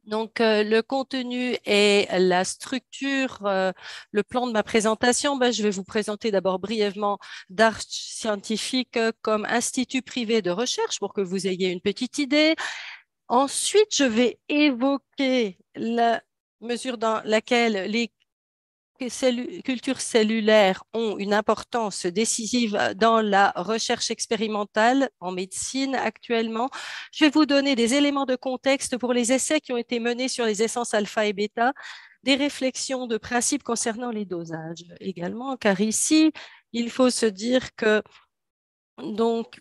Donc, le contenu et la structure, le plan de ma présentation, ben, je vais vous présenter d'abord brièvement Darch Scientifique comme institut privé de recherche pour que vous ayez une petite idée. Ensuite, je vais évoquer la mesure dans laquelle les cultures cellulaires ont une importance décisive dans la recherche expérimentale en médecine actuellement. Je vais vous donner des éléments de contexte pour les essais qui ont été menés sur les essences alpha et bêta, des réflexions de principe concernant les dosages également, car ici, il faut se dire que donc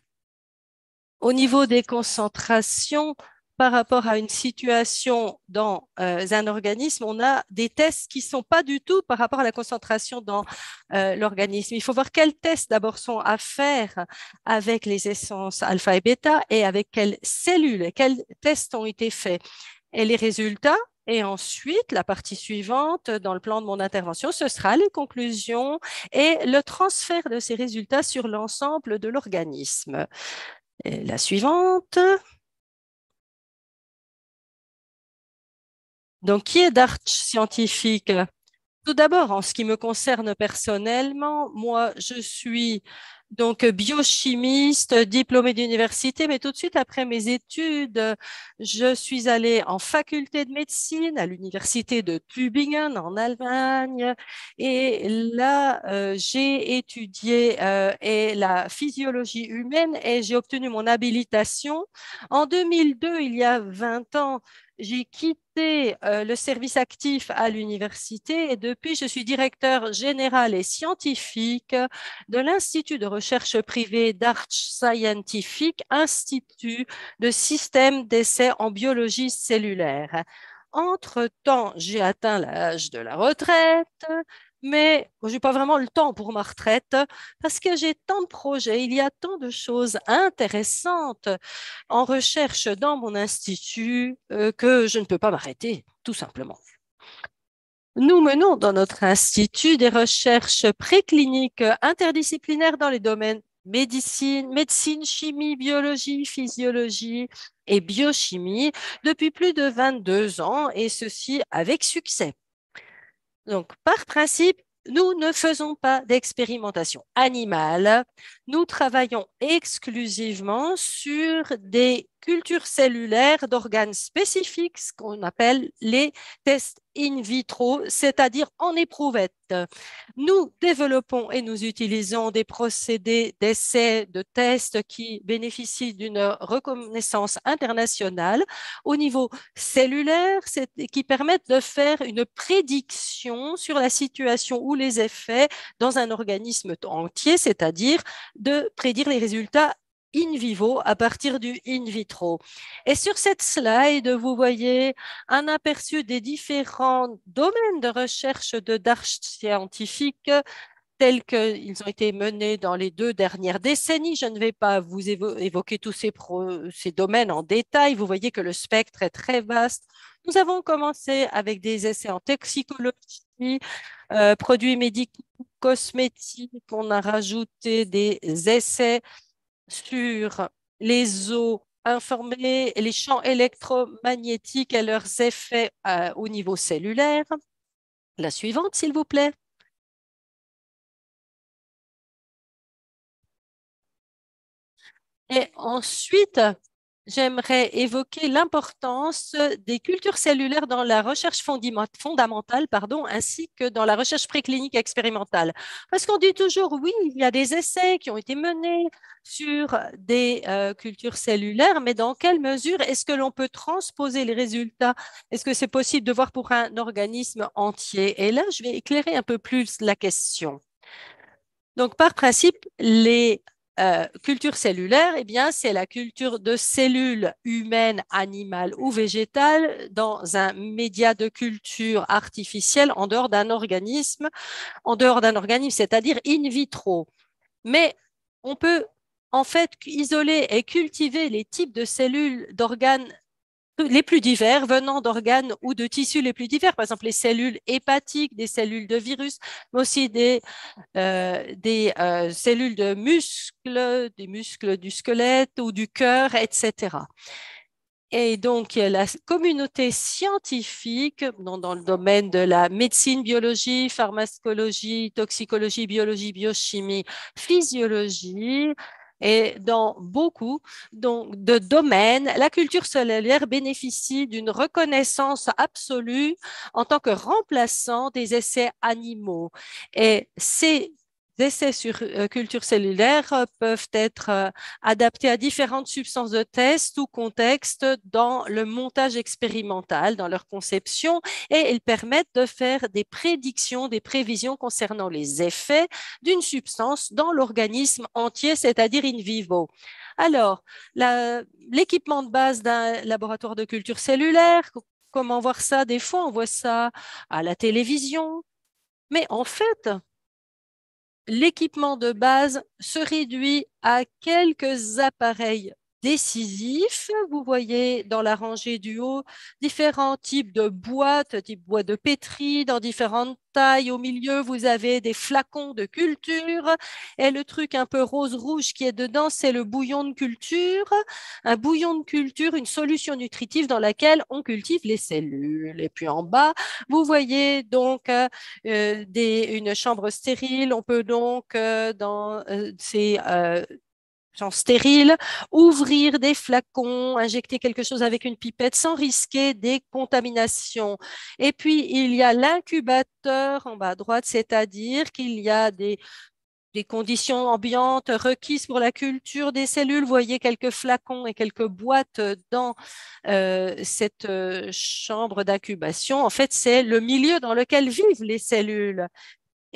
au niveau des concentrations, par rapport à une situation dans un organisme, on a des tests qui ne sont pas du tout par rapport à la concentration dans l'organisme. Il faut voir quels tests d'abord sont à faire avec les essences alpha et bêta et avec quelles cellules, quels tests ont été faits et les résultats. Et ensuite, la partie suivante dans le plan de mon intervention, ce sera les conclusions et le transfert de ces résultats sur l'ensemble de l'organisme. La suivante. Donc, qui est Darch Scientifique? Tout d'abord, en ce qui me concerne personnellement, moi, je suis donc biochimiste, diplômée d'université, mais tout de suite après mes études, je suis allée en faculté de médecine à l'université de Tübingen en Allemagne. Et là, j'ai étudié la physiologie humaine et j'ai obtenu mon habilitation. En 2002, il y a 20 ans, j'ai quitté le service actif à l'université et depuis, je suis directeur général et scientifique de l'Institut de recherche privé d'Arch Scientific, Institut de système d'essai en biologie cellulaire. Entre-temps, j'ai atteint l'âge de la retraite, mais je n'ai pas vraiment le temps pour ma retraite parce que j'ai tant de projets, il y a tant de choses intéressantes en recherche dans mon institut que je ne peux pas m'arrêter, tout simplement. Nous menons dans notre institut des recherches précliniques interdisciplinaires dans les domaines médecine, chimie, biologie, physiologie et biochimie depuis plus de 22 ans et ceci avec succès. Donc, par principe, nous ne faisons pas d'expérimentation animale. Nous travaillons exclusivement sur des cultures cellulaires d'organes spécifiques, ce qu'on appelle les tests in vitro, c'est-à-dire en éprouvette. Nous développons et nous utilisons des procédés d'essais, de tests qui bénéficient d'une reconnaissance internationale au niveau cellulaire, qui permettent de faire une prédiction sur la situation ou les effets dans un organisme entier, c'est-à-dire de prédire les résultats in vivo à partir du in vitro. Et sur cette slide, vous voyez un aperçu des différents domaines de recherche de Darch Scientifique tels qu'ils ont été menés dans les 2 dernières décennies. Je ne vais pas vous évoquer tous ces domaines en détail. Vous voyez que le spectre est très vaste. Nous avons commencé avec des essais en toxicologie, produits médicaux, cosmétiques. On a rajouté des essais sur les eaux informées, les champs électromagnétiques et leurs effets au niveau cellulaire. La suivante, s'il vous plaît. Et ensuite, j'aimerais évoquer l'importance des cultures cellulaires dans la recherche fondamentale, pardon, ainsi que dans la recherche préclinique expérimentale. Parce qu'on dit toujours, oui, il y a des essais qui ont été menés sur des cultures cellulaires, mais dans quelle mesure est-ce que l'on peut transposer les résultats? Est-ce que c'est possible de voir pour un organisme entier? Et là, je vais éclairer un peu plus la question. Donc, par principe, les cultures cellulaires, eh bien, c'est la culture de cellules humaines, animales ou végétales dans un média de culture artificielle en dehors d'un organisme, c'est-à-dire in vitro. Mais on peut en fait isoler et cultiver les types de cellules d'organes les plus divers venant d'organes ou de tissus les plus divers, par exemple les cellules hépatiques, des cellules de virus, mais aussi des cellules de muscles, des muscles du squelette ou du cœur, etc. Et donc, la communauté scientifique dans le domaine de la médecine, biologie, pharmacologie, toxicologie, biologie, biochimie, physiologie, et dans beaucoup de domaines, la culture cellulaire bénéficie d'une reconnaissance absolue en tant que remplaçant des essais animaux. Et ces essais sur culture cellulaire peuvent être adaptés à différentes substances de test ou contextes dans le montage expérimental, dans leur conception, et ils permettent de faire des prédictions, des prévisions concernant les effets d'une substance dans l'organisme entier, c'est-à-dire in vivo. Alors, l'équipement de base d'un laboratoire de culture cellulaire, comment voir ça? Des fois, on voit ça à la télévision, mais en fait, l'équipement de base se réduit à quelques appareils décisifs. Vous voyez dans la rangée du haut différents types de boîtes, type boîte de pétri, dans différentes tailles. Au milieu, vous avez des flacons de culture. Et le truc un peu rose-rouge qui est dedans, c'est le bouillon de culture. Un bouillon de culture, une solution nutritive dans laquelle on cultive les cellules. Et puis en bas, vous voyez donc une chambre stérile. On peut donc, dans ces champs stériles, ouvrir des flacons, injecter quelque chose avec une pipette sans risquer des contaminations. Et puis, il y a l'incubateur en bas à droite, c'est-à-dire qu'il y a des conditions ambiantes requises pour la culture des cellules. Vous voyez quelques flacons et quelques boîtes dans cette chambre d'incubation. En fait, c'est le milieu dans lequel vivent les cellules.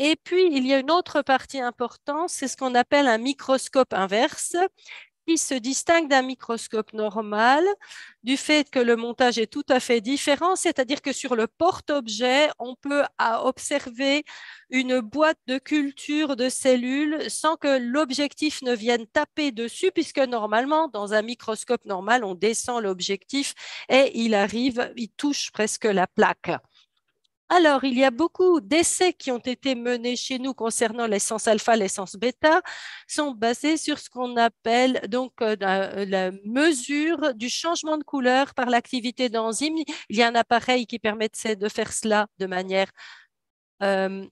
Et puis, il y a une autre partie importante, c'est ce qu'on appelle un microscope inverse, qui se distingue d'un microscope normal du fait que le montage est tout à fait différent, c'est-à-dire que sur le porte-objet, on peut observer une boîte de culture de cellules sans que l'objectif ne vienne taper dessus, puisque normalement, dans un microscope normal, on descend l'objectif et il touche presque la plaque. Alors, il y a beaucoup d'essais qui ont été menés chez nous concernant l'essence alpha, l'essence bêta, sont basés sur ce qu'on appelle donc la mesure du changement de couleur par l'activité d'enzymes. Il y a un appareil qui permet de faire cela de manière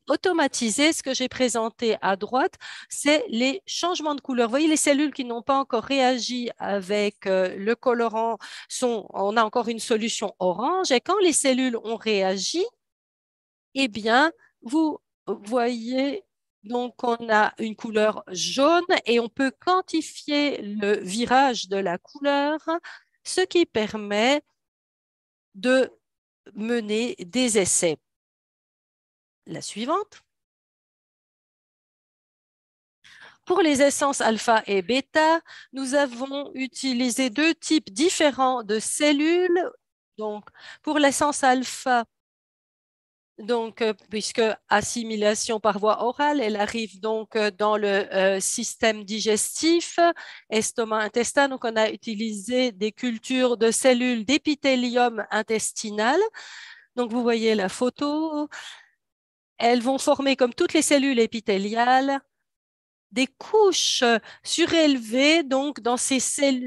automatisée. Ce que j'ai présenté à droite, c'est les changements de couleur. Vous voyez, les cellules qui n'ont pas encore réagi avec le colorant on a encore une solution orange, et quand les cellules ont réagi, eh bien, vous voyez, donc on a une couleur jaune et on peut quantifier le virage de la couleur, ce qui permet de mener des essais. La suivante. Pour les essences alpha et bêta, nous avons utilisé deux types différents de cellules. Donc, pour l'essence alpha, donc, puisque assimilation par voie orale, elle arrive donc dans le système digestif, estomac, intestin. Donc, on a utilisé des cultures de cellules d'épithélium intestinal. Donc, vous voyez la photo. Elles vont former, comme toutes les cellules épithéliales, des couches surélevées, donc dans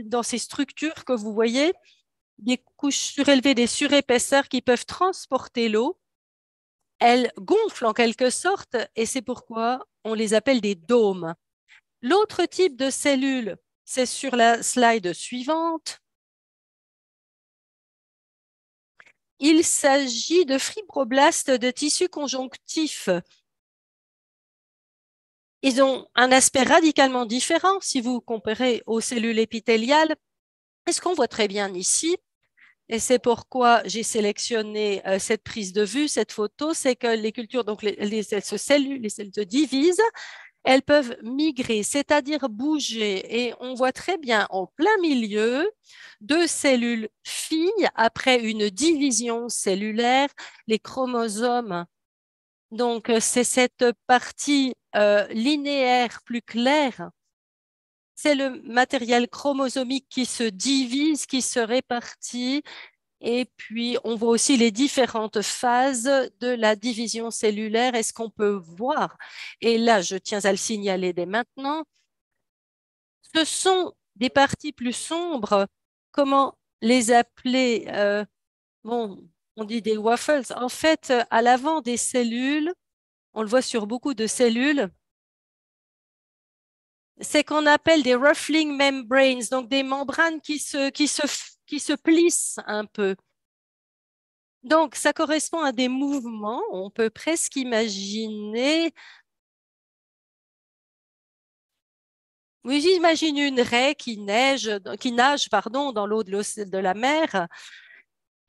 dans ces structures que vous voyez, des couches surélevées, des surépaisseurs qui peuvent transporter l'eau. Elles gonflent en quelque sorte et c'est pourquoi on les appelle des dômes. L'autre type de cellule, c'est sur la slide suivante. Il s'agit de fibroblastes de tissu conjonctif. Ils ont un aspect radicalement différent si vous comparez aux cellules épithéliales. Et ce qu'on voit très bien ici, et c'est pourquoi j'ai sélectionné cette prise de vue, cette photo, c'est que les cultures, donc cellules se divisent, elles peuvent migrer, c'est-à-dire bouger. Et on voit très bien en plein milieu deux cellules filles après une division cellulaire, les chromosomes. Donc, c'est cette partie linéaire plus claire. C'est le matériel chromosomique qui se divise, qui se répartit. Et puis, on voit aussi les différentes phases de la division cellulaire et ce qu'on peut voir. Et là, je tiens à le signaler dès maintenant, ce sont des parties plus sombres. Comment les appeler, bon, on dit des waffles. En fait, à l'avant des cellules, on le voit sur beaucoup de cellules, c'est qu'on appelle des ruffling membranes, donc des membranes qui se plissent un peu. Donc, ça correspond à des mouvements. On peut presque imaginer, oui, j'imagine une raie qui nage, pardon, dans l'eau de la mer.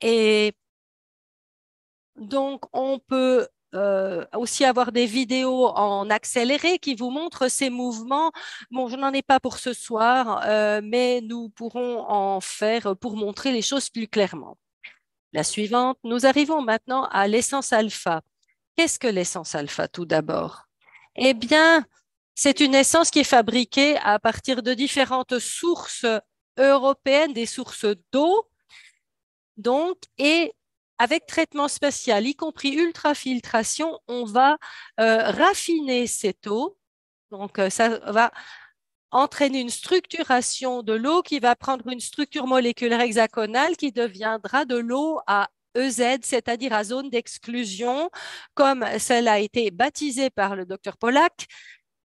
Et donc, on peut aussi avoir des vidéos en accéléré qui vous montrent ces mouvements. Bon, je n'en ai pas pour ce soir, mais nous pourrons en faire pour montrer les choses plus clairement. La suivante, nous arrivons maintenant à l'essence alpha. Qu'est-ce que l'essence alpha tout d'abord? Eh bien, c'est une essence qui est fabriquée à partir de différentes sources européennes, des sources d'eau, donc, et avec traitement spécial, y compris ultrafiltration, on va raffiner cette eau. Donc, ça va entraîner une structuration de l'eau qui va prendre une structure moléculaire hexagonale qui deviendra de l'eau à EZ, c'est-à-dire à zone d'exclusion, comme cela a été baptisé par le docteur Pollack.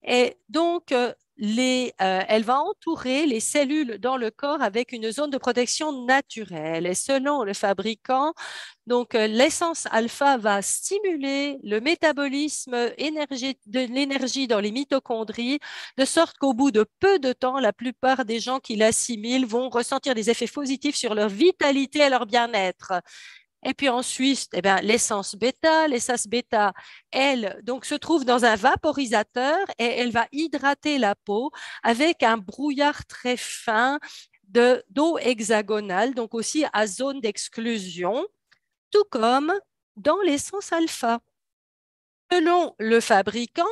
Et donc, elle va entourer les cellules dans le corps avec une zone de protection naturelle. Et selon le fabricant, donc l'essence alpha va stimuler le métabolisme de l'énergie dans les mitochondries, de sorte qu'au bout de peu de temps, la plupart des gens qui l'assimilent vont ressentir des effets positifs sur leur vitalité et leur bien-être. Et puis ensuite, eh bien, l'essence bêta, elle donc, se trouve dans un vaporisateur et elle va hydrater la peau avec un brouillard très fin d'eau hexagonale, donc aussi à zone d'exclusion, tout comme dans l'essence alpha. Selon le fabricant,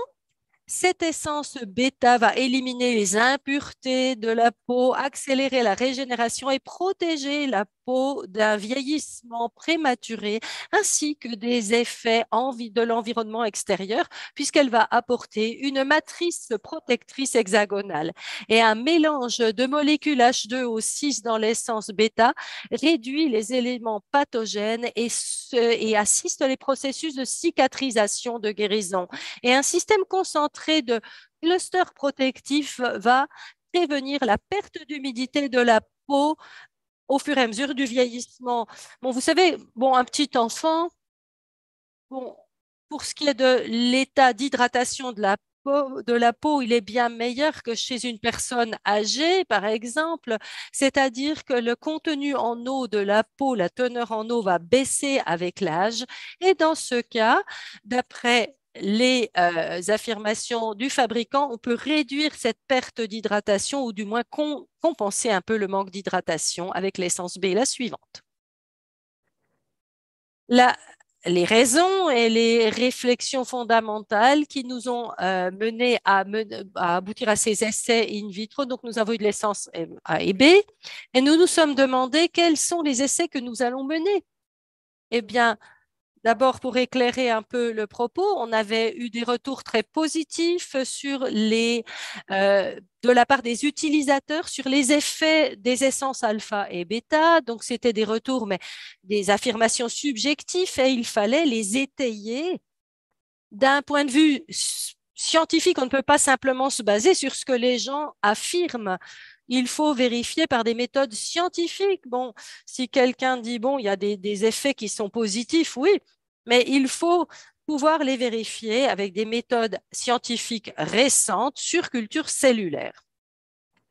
cette essence bêta va éliminer les impuretés de la peau, accélérer la régénération et protéger la peau d'un vieillissement prématuré, ainsi que des effets de l'environnement extérieur, puisqu'elle va apporter une matrice protectrice hexagonale. Et un mélange de molécules H2O6 dans l'essence bêta réduit les éléments pathogènes et assiste les processus de cicatrisation, de guérison. Et un système concentré de clusters protectifs va prévenir la perte d'humidité de la peau au fur et à mesure du vieillissement. Bon, vous savez, bon, un petit enfant, bon, pour ce qui est de l'état d'hydratation de la peau, il est bien meilleur que chez une personne âgée, par exemple. C'est-à-dire que le contenu en eau de la peau, la teneur en eau va baisser avec l'âge. Et dans ce cas, d'après les affirmations du fabricant, on peut réduire cette perte d'hydratation ou du moins compenser un peu le manque d'hydratation avec l'essence B, la suivante. La- les raisons et les réflexions fondamentales qui nous ont menés à aboutir à ces essais in vitro. Donc, nous avons eu de l'essence A et B et nous nous sommes demandé quels sont les essais que nous allons mener. Eh bien, d'abord, pour éclairer un peu le propos, on avait eu des retours très positifs de la part des utilisateurs sur les effets des essences alpha et bêta. Donc, c'était des retours, mais des affirmations subjectives et il fallait les étayer d'un point de vue scientifique. On ne peut pas simplement se baser sur ce que les gens affirment. Il faut vérifier par des méthodes scientifiques. Bon, si quelqu'un dit, bon, il y a des effets qui sont positifs, oui, mais il faut pouvoir les vérifier avec des méthodes scientifiques récentes sur culture cellulaire.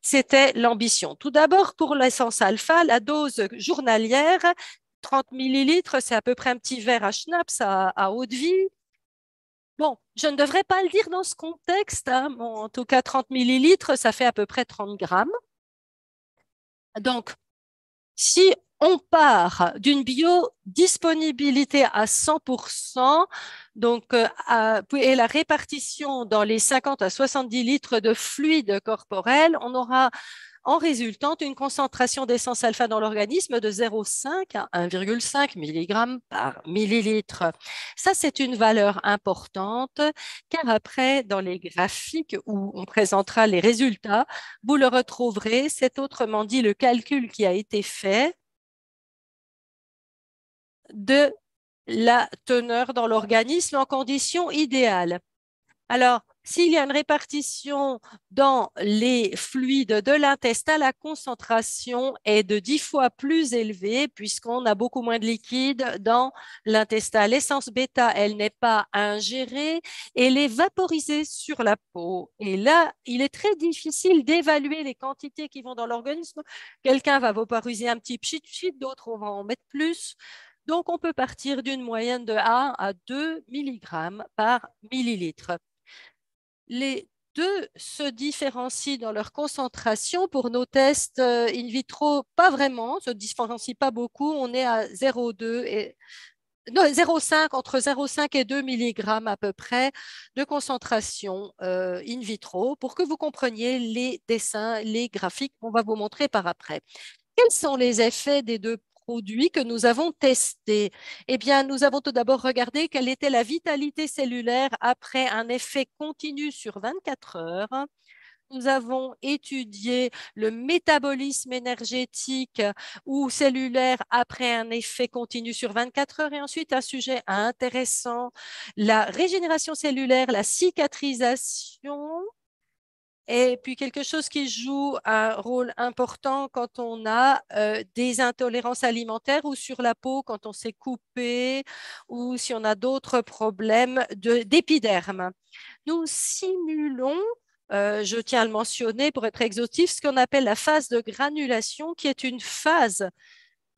C'était l'ambition. Tout d'abord, pour l'essence alpha, la dose journalière, 30 millilitres, c'est à peu près un petit verre à schnapps à haute vie. Bon, je ne devrais pas le dire dans ce contexte, hein. Bon, en tout cas, 30 millilitres, ça fait à peu près 30 grammes. Donc, si on part d'une biodisponibilité à 100%, donc, et la répartition dans les 50 à 70 litres de fluide corporel, on aura en résultant une concentration d'essence alpha dans l'organisme de 0,5 à 1,5 mg par millilitre. Ça, c'est une valeur importante, car après, dans les graphiques où on présentera les résultats, vous le retrouverez. C'est autrement dit le calcul qui a été fait de la teneur dans l'organisme en conditions idéales. Alors, s'il y a une répartition dans les fluides de l'intestin, la concentration est de 10 fois plus élevée puisqu'on a beaucoup moins de liquide dans l'intestin. L'essence bêta, elle n'est pas ingérée, elle est vaporisée sur la peau. Et là, il est très difficile d'évaluer les quantités qui vont dans l'organisme. Quelqu'un va vaporiser un petit pchit, d'autres vont en mettre plus. Donc, on peut partir d'une moyenne de 1 à 2 mg par millilitre. Les deux se différencient dans leur concentration. Pour nos tests in vitro, pas vraiment, se différencient pas beaucoup. On est à 0,2 et non, 0,5, entre 0,5 et 2 mg à peu près de concentration in vitro pour que vous compreniez les dessins, les graphiques qu'on va vous montrer par après. Quels sont les effets des deux produits que nous avons testés? Eh bien, nous avons tout d'abord regardé quelle était la vitalité cellulaire après un effet continu sur 24 heures. Nous avons étudié le métabolisme énergétique ou cellulaire après un effet continu sur 24 heures. Et ensuite, un sujet intéressant, la régénération cellulaire, la cicatrisation et puis quelque chose qui joue un rôle important quand on a des intolérances alimentaires ou sur la peau quand on s'est coupé ou si on a d'autres problèmes d'épiderme. Nous simulons, je tiens à le mentionner pour être exhaustif, ce qu'on appelle la phase de granulation, qui est une phase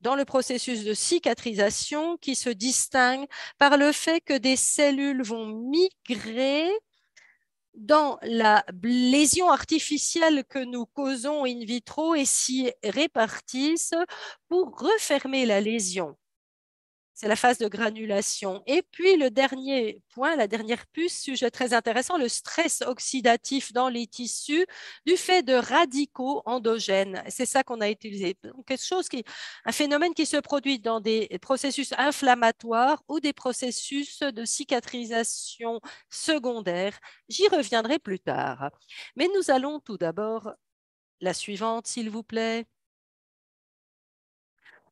dans le processus de cicatrisation qui se distingue par le fait que des cellules vont migrer dans la lésion artificielle que nous causons in vitro et s'y répartissent pour refermer la lésion. C'est la phase de granulation. Et puis le dernier point, la dernière puce, sujet très intéressant, le stress oxydatif dans les tissus du fait de radicaux endogènes. C'est ça qu'on a utilisé. Quelque chose un phénomène qui se produit dans des processus inflammatoires ou des processus de cicatrisation secondaire. J'y reviendrai plus tard. Mais nous allons tout d'abord la suivante, s'il vous plaît.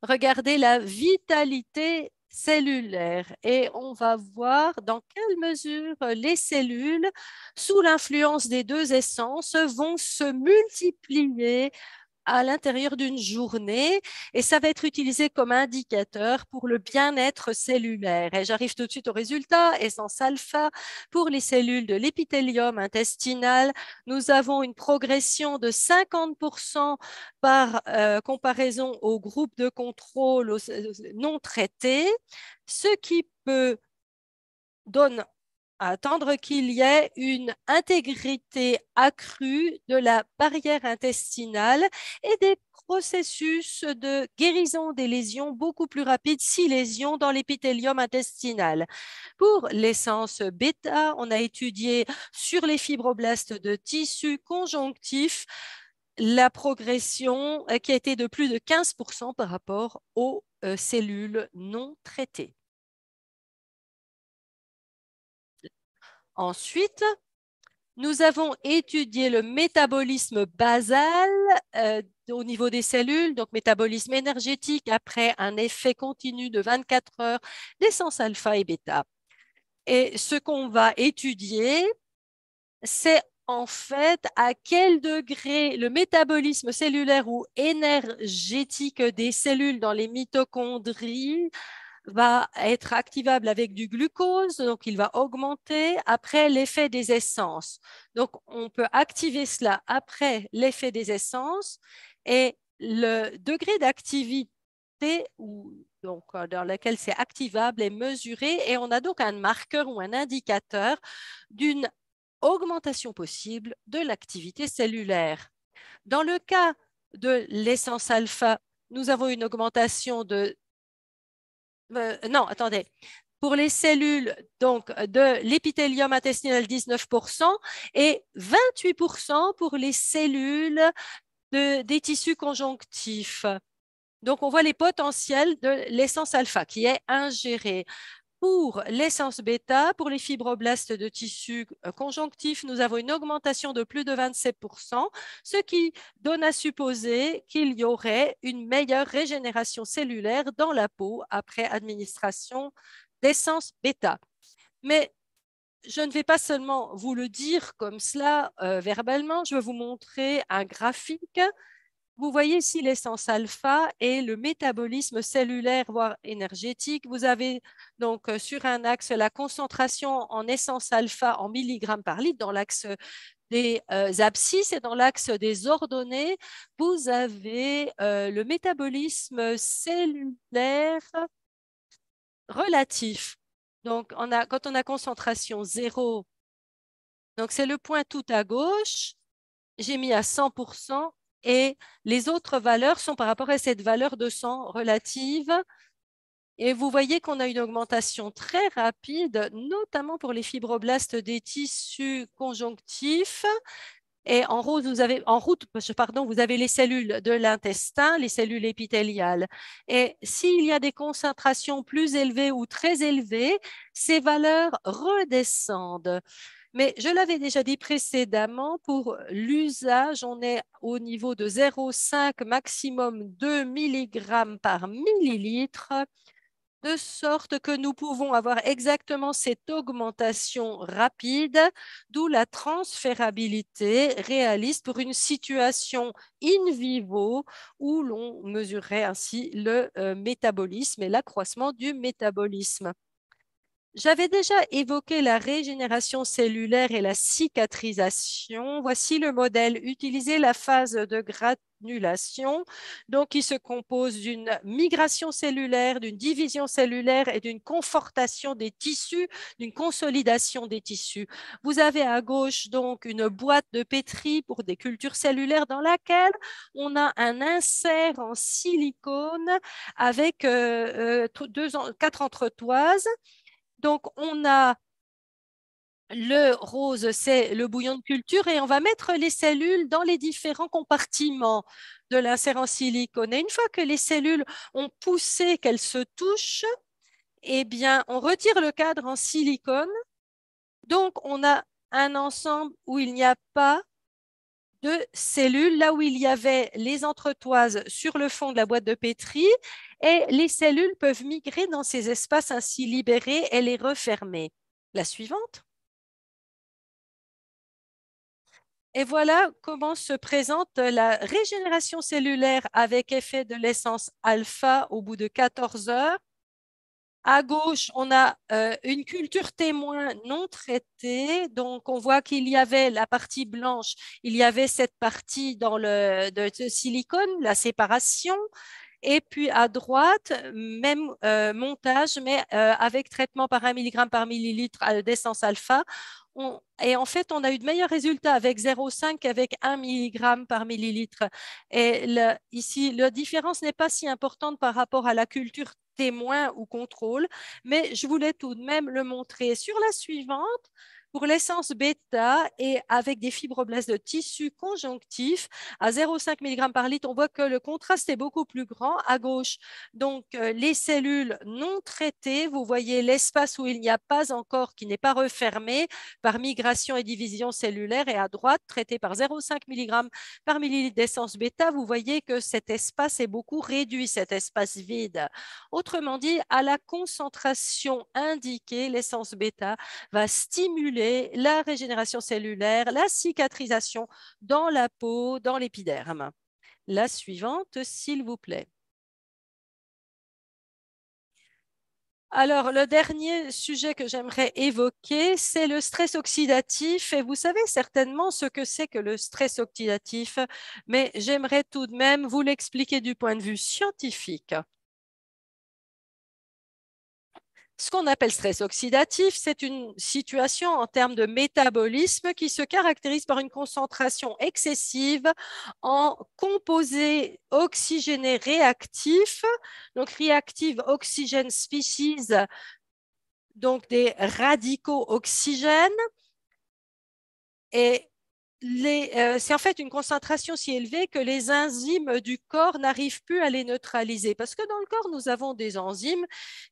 Regardez la vitalité cellulaire et on va voir dans quelle mesure les cellules, sous l'influence des deux essences, vont se multiplier à l'intérieur d'une journée et ça va être utilisé comme indicateur pour le bien-être cellulaire. Et j'arrive tout de suite au résultat. Essence alpha, pour les cellules de l'épithélium intestinal, nous avons une progression de 50% par comparaison au groupe de contrôle non traité, ce qui peut donner à attendre qu'il y ait une intégrité accrue de la barrière intestinale et des processus de guérison des lésions beaucoup plus rapides si lésions dans l'épithélium intestinal. Pour l'essence bêta, on a étudié sur les fibroblastes de tissu conjonctif la progression qui a été de plus de 15% par rapport aux cellules non traitées. Ensuite, nous avons étudié le métabolisme basal au niveau des cellules, donc métabolisme énergétique après un effet continu de 24 heures d'essence alpha et bêta. Et ce qu'on va étudier, c'est en fait à quel degré le métabolisme cellulaire ou énergétique des cellules dans les mitochondries va être activable avec du glucose, donc il va augmenter après l'effet des essences. Donc, on peut activer cela après l'effet des essences et le degré d'activité donc, dans lequel c'est activable est mesuré et on a donc un marqueur ou un indicateur d'une augmentation possible de l'activité cellulaire. Dans le cas de l'essence alpha, nous avons une augmentation de non, attendez. Pour les cellules donc, de l'épithélium intestinal, 19% et 28% pour les cellules des tissus conjonctifs. Donc, on voit les potentiels de l'essence alpha qui est ingérée. Pour l'essence bêta, pour les fibroblastes de tissu conjonctif, nous avons une augmentation de plus de 27%, ce qui donne à supposer qu'il y aurait une meilleure régénération cellulaire dans la peau après administration d'essence bêta. Mais je ne vais pas seulement vous le dire comme cela verbalement, je vais vous montrer un graphique. Vous voyez ici l'essence alpha et le métabolisme cellulaire, voire énergétique. Vous avez donc sur un axe la concentration en essence alpha en milligrammes par litre dans l'axe des abscisses et dans l'axe des ordonnées, vous avez le métabolisme cellulaire relatif. Donc, quand on a concentration zéro, donc c'est le point tout à gauche, j'ai mis à 100% et les autres valeurs sont par rapport à cette valeur de 100 relative. Et vous voyez qu'on a une augmentation très rapide, notamment pour les fibroblastes des tissus conjonctifs. Et en route, vous avez les cellules de l'intestin, les cellules épithéliales. Et s'il y a des concentrations plus élevées ou très élevées, ces valeurs redescendent. Mais je l'avais déjà dit précédemment, pour l'usage, on est au niveau de 0,5 maximum 2 mg par millilitre, de sorte que nous pouvons avoir exactement cette augmentation rapide, d'où la transférabilité réaliste pour une situation in vivo où l'on mesurerait ainsi le métabolisme et l'accroissement du métabolisme. J'avais déjà évoqué la régénération cellulaire et la cicatrisation. Voici le modèle. Utilisez la phase de granulation. Donc, il se compose d'une migration cellulaire, d'une division cellulaire et d'une confortation des tissus, d'une consolidation des tissus. Vous avez à gauche donc une boîte de pétri pour des cultures cellulaires dans laquelle on a un insert en silicone avec 4 entretoises. Donc, on a le rose, c'est le bouillon de culture et on va mettre les cellules dans les différents compartiments de l'insert en silicone. Et une fois que les cellules ont poussé, qu'elles se touchent, eh bien, on retire le cadre en silicone. Donc, on a un ensemble où il n'y a pas de cellules, là où il y avait les entretoises sur le fond de la boîte de pétri, et les cellules peuvent migrer dans ces espaces ainsi libérés et les refermer. La suivante. Et voilà comment se présente la régénération cellulaire avec effet de l'essence alpha au bout de 14 heures. À gauche, on a une culture témoin non traitée. Donc, on voit qu'il y avait la partie blanche, il y avait cette partie dans de silicone, la séparation. Et puis à droite, même montage, mais avec traitement par 1 mg par millilitre d'essence alpha. Et en fait, on a eu de meilleurs résultats avec 0,5 qu'avec 1 mg par millilitre. Et ici, la différence n'est pas si importante par rapport à la culture témoin ou contrôle, mais je voulais tout de même le montrer. Sur la suivante, pour l'essence bêta et avec des fibroblastes de tissu conjonctif à 0,5 mg par litre, on voit que le contraste est beaucoup plus grand à gauche. Donc, les cellules non traitées, vous voyez l'espace où il n'y a pas encore, qui n'est pas refermé par migration et division cellulaire, et à droite, traité par 0,5 mg par millilitre d'essence bêta, vous voyez que cet espace est beaucoup réduit, cet espace vide. Autrement dit, à la concentration indiquée, l'essence bêta va stimuler la régénération cellulaire, la cicatrisation dans la peau, dans l'épiderme. La suivante, s'il vous plaît. Alors, le dernier sujet que j'aimerais évoquer, c'est le stress oxydatif. Et vous savez certainement ce que c'est que le stress oxydatif, mais j'aimerais tout de même vous l'expliquer du point de vue scientifique. Ce qu'on appelle stress oxydatif, c'est une situation en termes de métabolisme qui se caractérise par une concentration excessive en composés oxygénés réactifs, donc reactive oxygen species, donc des radicaux oxygènes. Et c'est en fait une concentration si élevée que les enzymes du corps n'arrivent plus à les neutraliser. Parce que dans le corps, nous avons des enzymes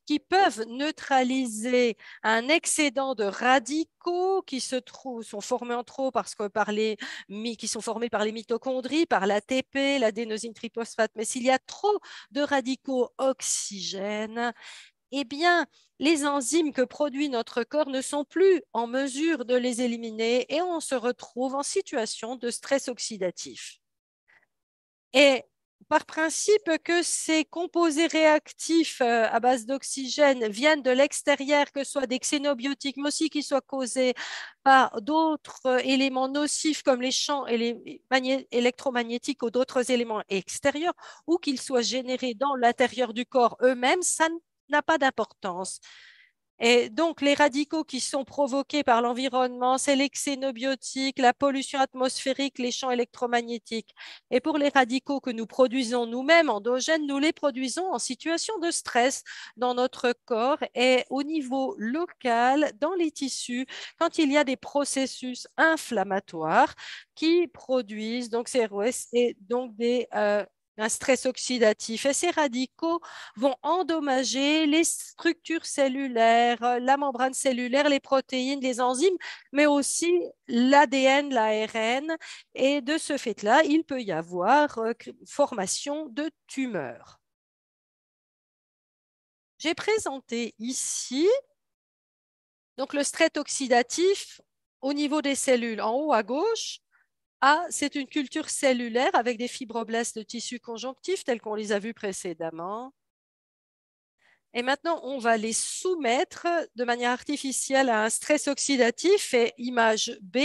qui peuvent neutraliser un excédent de radicaux qui sont formés en trop qui sont formés par les mitochondries, par l'ATP, l'adénosine triphosphate. Mais s'il y a trop de radicaux oxygènes, eh bien, les enzymes que produit notre corps ne sont plus en mesure de les éliminer et on se retrouve en situation de stress oxydatif. Et par principe que ces composés réactifs à base d'oxygène viennent de l'extérieur, que ce soit des xénobiotiques, mais aussi qu'ils soient causés par d'autres éléments nocifs comme les champs électromagnétiques ou d'autres éléments extérieurs, ou qu'ils soient générés dans l'intérieur du corps eux-mêmes, ça n'a pas d'importance. Et donc, les radicaux qui sont provoqués par l'environnement, c'est les xénobiotiques, la pollution atmosphérique, les champs électromagnétiques. Et pour les radicaux que nous produisons nous-mêmes, endogènes, nous les produisons en situation de stress dans notre corps et au niveau local, dans les tissus, quand il y a des processus inflammatoires qui produisent donc ces ROS et donc un stress oxydatif. Et ces radicaux vont endommager les structures cellulaires, la membrane cellulaire, les protéines, les enzymes, mais aussi l'ADN, l'ARN. Et de ce fait-là, il peut y avoir formation de tumeurs. J'ai présenté ici donc le stress oxydatif au niveau des cellules. En haut à gauche, c'est une culture cellulaire avec des fibroblastes de tissu conjonctif tels qu'on les a vus précédemment. Et maintenant, on va les soumettre de manière artificielle à un stress oxydatif. Et image B,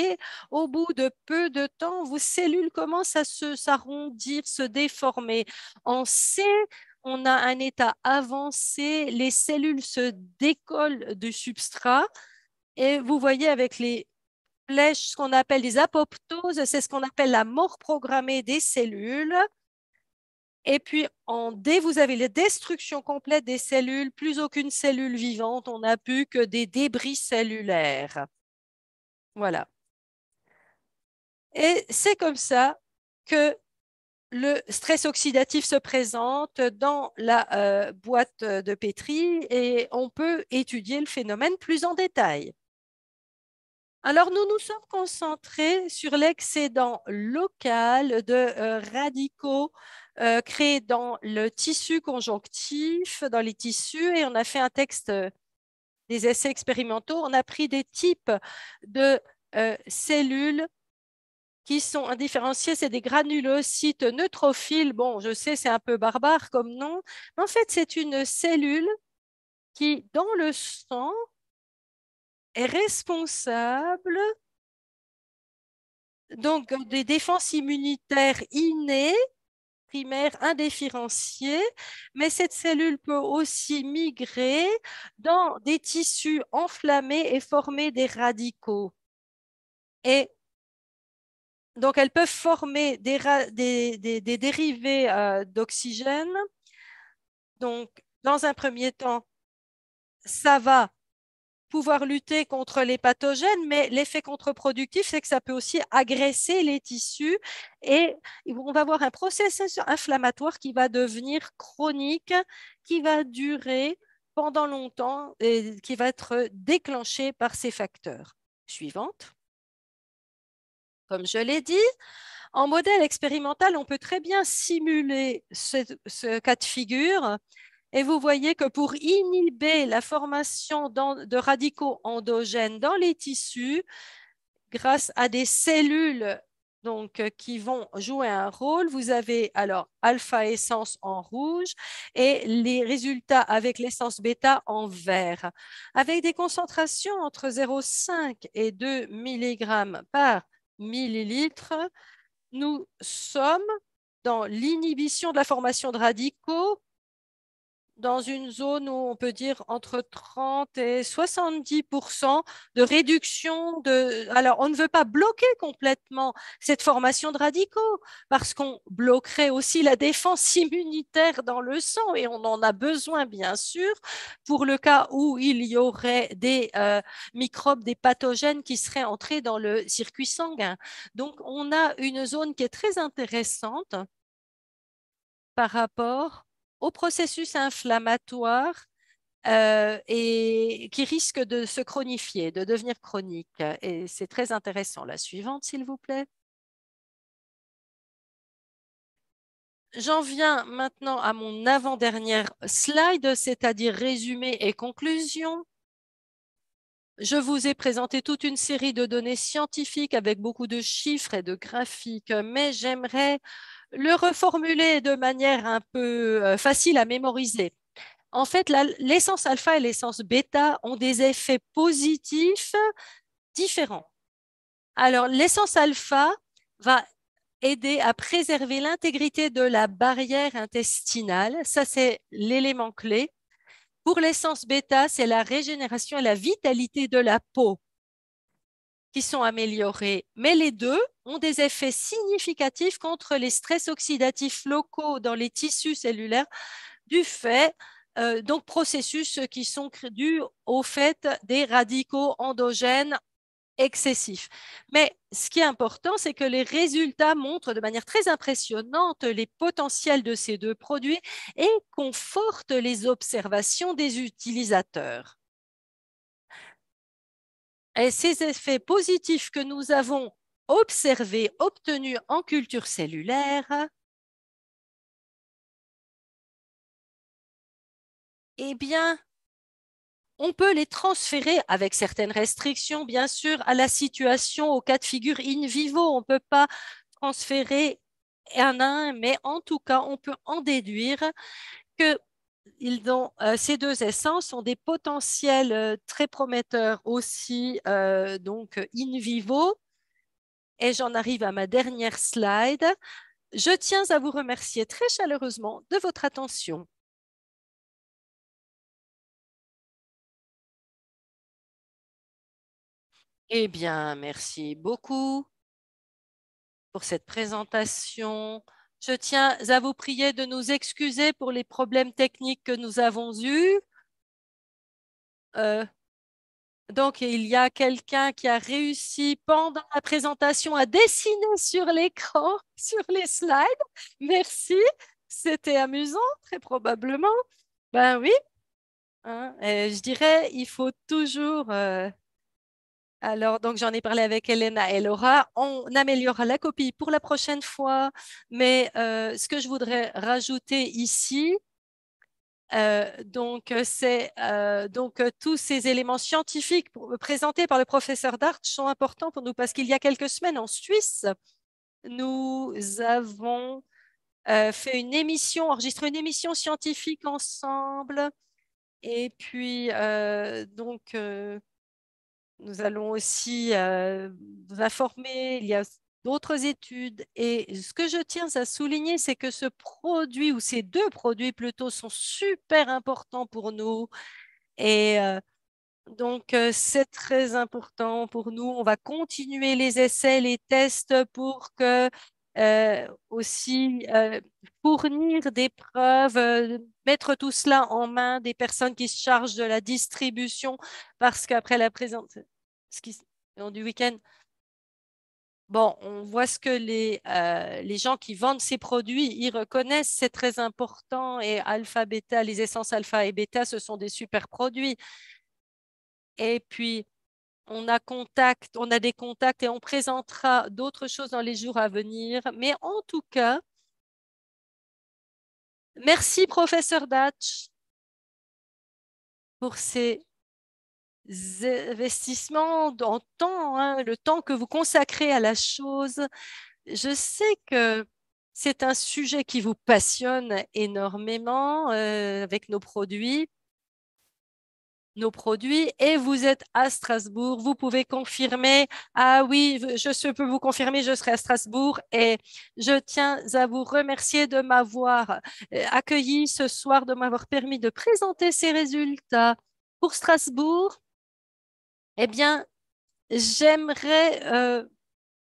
au bout de peu de temps, vos cellules commencent à s'arrondir, se déformer. En C, on a un état avancé, les cellules se décollent du substrat. Et vous voyez avec les flèches, ce qu'on appelle des apoptoses, c'est ce qu'on appelle la mort programmée des cellules. Et puis en D, vous avez la destruction complète des cellules, plus aucune cellule vivante, on n'a plus que des débris cellulaires. Voilà. Et c'est comme ça que le stress oxydatif se présente dans la boîte de Petri et on peut étudier le phénomène plus en détail. Alors, nous nous sommes concentrés sur l'excédent local de radicaux créés dans le tissu conjonctif, dans les tissus, et on a fait un texte, des essais expérimentaux. On a pris des types de cellules qui sont indifférenciées, c'est des granulocytes neutrophiles. Bon, je sais, c'est un peu barbare comme nom, mais en fait, c'est une cellule qui, dans le sang, est responsable donc des défenses immunitaires innées, primaires, indiférenciées, mais cette cellule peut aussi migrer dans des tissus enflammés et former des radicaux. Et donc, elles peuvent former des dérivés d'oxygène. Donc, dans un premier temps, ça va pouvoir lutter contre les pathogènes, mais l'effet contre-productif, c'est que ça peut aussi agresser les tissus et on va avoir un processus inflammatoire qui va devenir chronique, qui va durer pendant longtemps et qui va être déclenché par ces facteurs. Suivante. Comme je l'ai dit, en modèle expérimental, on peut très bien simuler ce cas de figure. Et vous voyez que pour inhiber la formation de radicaux endogènes dans les tissus, grâce à des cellules donc, qui vont jouer un rôle, vous avez alors alpha essence en rouge et les résultats avec l'essence bêta en vert, avec des concentrations entre 0,5 et 2 mg par millilitre. Nous sommes dans l'inhibition de la formation de radicaux dans une zone où on peut dire entre 30 et 70% de réduction de… Alors, on ne veut pas bloquer complètement cette formation de radicaux parce qu'on bloquerait aussi la défense immunitaire dans le sang et on en a besoin, bien sûr, pour le cas où il y aurait des microbes, des pathogènes qui seraient entrés dans le circuit sanguin. Donc, on a une zone qui est très intéressante par rapport au processus inflammatoire et qui risque de se chronifier, de devenir chronique. Et c'est très intéressant. La suivante, s'il vous plaît. J'en viens maintenant à mon avant-dernière slide, c'est-à-dire résumé et conclusion. Je vous ai présenté toute une série de données scientifiques avec beaucoup de chiffres et de graphiques, mais j'aimerais le reformuler de manière un peu facile à mémoriser. En fait, l'essence alpha et l'essence bêta ont des effets positifs différents. Alors, l'essence alpha va aider à préserver l'intégrité de la barrière intestinale. Ça, c'est l'élément clé. Pour l'essence bêta, c'est la régénération et la vitalité de la peau qui sont améliorées. Mais les deux ont des effets significatifs contre les stress oxydatifs locaux dans les tissus cellulaires du fait, donc processus qui sont dus au fait des radicaux endogènes excessifs. Mais ce qui est important, c'est que les résultats montrent de manière très impressionnante les potentiels de ces deux produits et confortent les observations des utilisateurs. Et ces effets positifs que nous avons observés, obtenus en culture cellulaire, eh bien, on peut les transférer avec certaines restrictions, bien sûr, à la situation, au cas de figure in vivo. On ne peut pas transférer un à un, mais en tout cas, on peut en déduire que ces deux essences ont des potentiels très prometteurs aussi, donc in vivo. Et j'en arrive à ma dernière slide. Je tiens à vous remercier très chaleureusement de votre attention. Eh bien, merci beaucoup pour cette présentation. Je tiens à vous prier de nous excuser pour les problèmes techniques que nous avons eus. Euh, donc, il y a quelqu'un qui a réussi pendant la présentation à dessiner sur l'écran, sur les slides. Merci, c'était amusant, très probablement. Ben oui, hein, et je dirais, il faut toujours alors, donc j'en ai parlé avec Elena et Laura. On améliorera la copie pour la prochaine fois, mais ce que je voudrais rajouter ici, c'est tous ces éléments scientifiques présentés par le professeur Dart sont importants pour nous parce qu'il y a quelques semaines en Suisse, nous avons enregistré une émission scientifique ensemble, et puis nous allons aussi vous informer, il y a d'autres études et ce que je tiens à souligner, c'est que ce produit ou ces deux produits plutôt sont super importants pour nous et c'est très important pour nous. On va continuer les essais, les tests pour que aussi fournir des preuves, mettre tout cela en main des personnes qui se chargent de la distribution parce qu'après la présence ce qui, du week-end, bon, on voit ce que les gens qui vendent ces produits, ils reconnaissent, c'est très important et alpha, bêta, les essences alpha et bêta, ce sont des super produits. Et puis, on a des contacts et on présentera d'autres choses dans les jours à venir. Mais en tout cas, merci, professeur Datch, pour ces investissements en temps, hein, le temps que vous consacrez à la chose. Je sais que c'est un sujet qui vous passionne énormément avec nos produits. nos produits et vous êtes à Strasbourg. Vous pouvez confirmer. Ah oui, je peux vous confirmer, je serai à Strasbourg et je tiens à vous remercier de m'avoir accueilli ce soir, de m'avoir permis de présenter ces résultats. Pour Strasbourg, eh bien, j'aimerais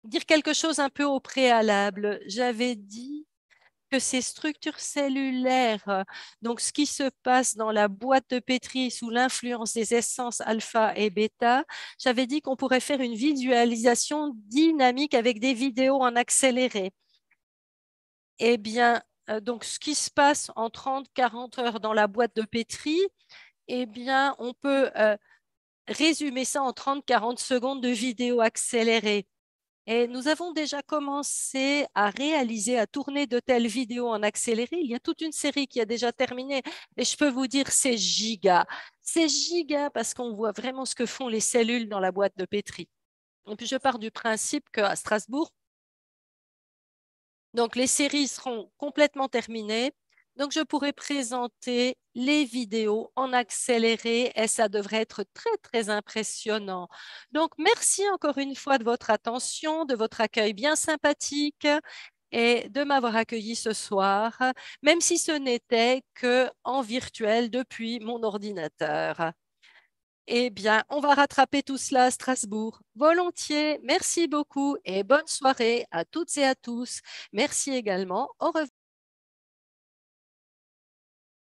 dire quelque chose un peu au préalable. J'avais dit que ces structures cellulaires, donc ce qui se passe dans la boîte de pétri sous l'influence des essences alpha et bêta, j'avais dit qu'on pourrait faire une visualisation dynamique avec des vidéos en accéléré. Eh bien, donc ce qui se passe en 30-40 heures dans la boîte de pétri, eh bien, on peut résumer ça en 30-40 secondes de vidéo accélérée. Et nous avons déjà commencé à réaliser, à tourner de telles vidéos en accéléré. Il y a toute une série qui a déjà terminé. Et je peux vous dire, c'est giga. C'est giga parce qu'on voit vraiment ce que font les cellules dans la boîte de pétri. Et puis, je pars du principe qu'à Strasbourg, donc les séries seront complètement terminées. Donc, je pourrai présenter les vidéos en accéléré et ça devrait être très, très impressionnant. Donc, merci encore une fois de votre attention, de votre accueil bien sympathique et de m'avoir accueilli ce soir, même si ce n'était que en virtuel depuis mon ordinateur. Eh bien, on va rattraper tout cela à Strasbourg. Volontiers. Merci beaucoup et bonne soirée à toutes et à tous. Merci également. Au revoir.